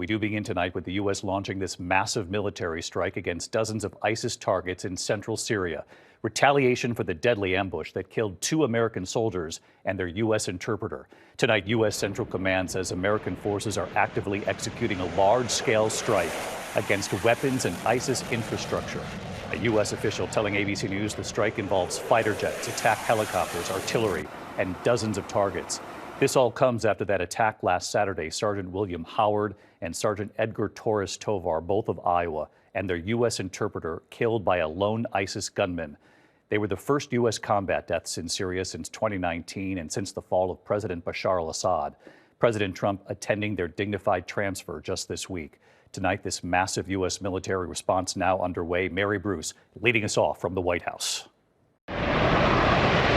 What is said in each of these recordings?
We do begin tonight with the U.S. launching this massive military strike against dozens of ISIS targets in central Syria. Retaliation for the deadly ambush that killed 2 American soldiers and their U.S. interpreter. Tonight, U.S. Central Command says American forces are actively executing a large-scale strike against weapons and ISIS infrastructure. A U.S. official telling ABC News the strike involves fighter jets, attack helicopters, artillery, and dozens of targets. This all comes after that attack last Saturday. Sergeant William Howard and Sergeant Edgar Torres Tovar, both of Iowa, and their U.S. interpreter killed by a lone ISIS gunman. They were the first U.S. combat deaths in Syria since 2019 and since the fall of President Bashar al-Assad. President Trump attending their dignified transfer just this week. Tonight, this massive U.S. military response now underway. Mary Bruce leading us off from the White House.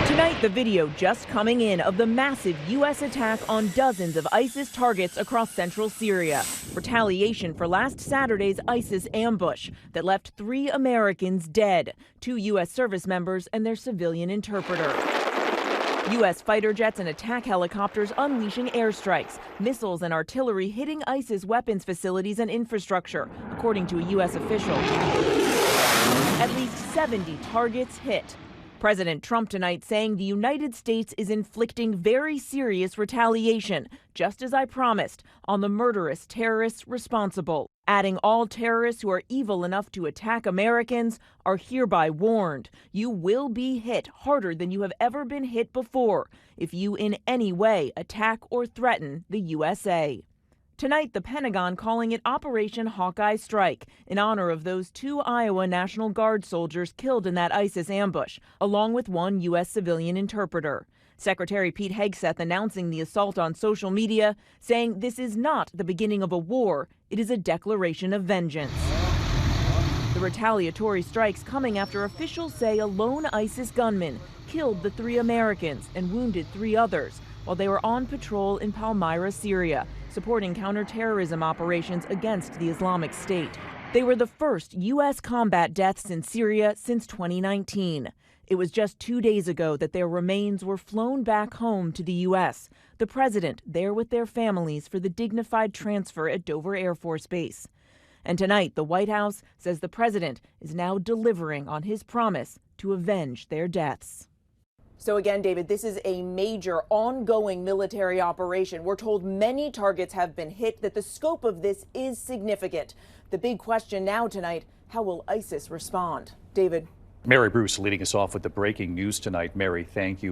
Tonight, the video just coming in of the massive U.S. attack on dozens of ISIS targets across central Syria. Retaliation for last Saturday's ISIS ambush that left 3 Americans dead, 2 U.S. service members and their civilian interpreter. U.S. fighter jets and attack helicopters unleashing airstrikes, missiles and artillery hitting ISIS weapons facilities and infrastructure, according to a U.S. official. At least 70 targets hit. President Trump tonight saying the United States is inflicting very serious retaliation, just as I promised, on the murderous terrorists responsible, adding all terrorists who are evil enough to attack Americans are hereby warned. You will be hit harder than you have ever been hit before if you in any way attack or threaten the USA. Tonight, the Pentagon calling it Operation Hawkeye Strike in honor of those 2 Iowa National Guard soldiers killed in that ISIS ambush, along with 1 U.S. civilian interpreter. Secretary Pete Hegseth announcing the assault on social media, saying this is not the beginning of a war, it is a declaration of vengeance. The retaliatory strikes coming after officials say a lone ISIS gunman killed the 3 Americans and wounded 3 others while they were on patrol in Palmyra, Syria, supporting counterterrorism operations against the Islamic State. They were the first U.S. combat deaths in Syria since 2019. It was just 2 days ago that their remains were flown back home to the U.S., the president there with their families for the dignified transfer at Dover Air Force Base. And tonight, the White House says the president is now delivering on his promise to avenge their deaths. So again, David, this is a major ongoing military operation. We're told many targets have been hit, that the scope of this is significant. The big question now tonight, how will ISIS respond? David. Mary Bruce leading us off with the breaking news tonight. Mary, thank you.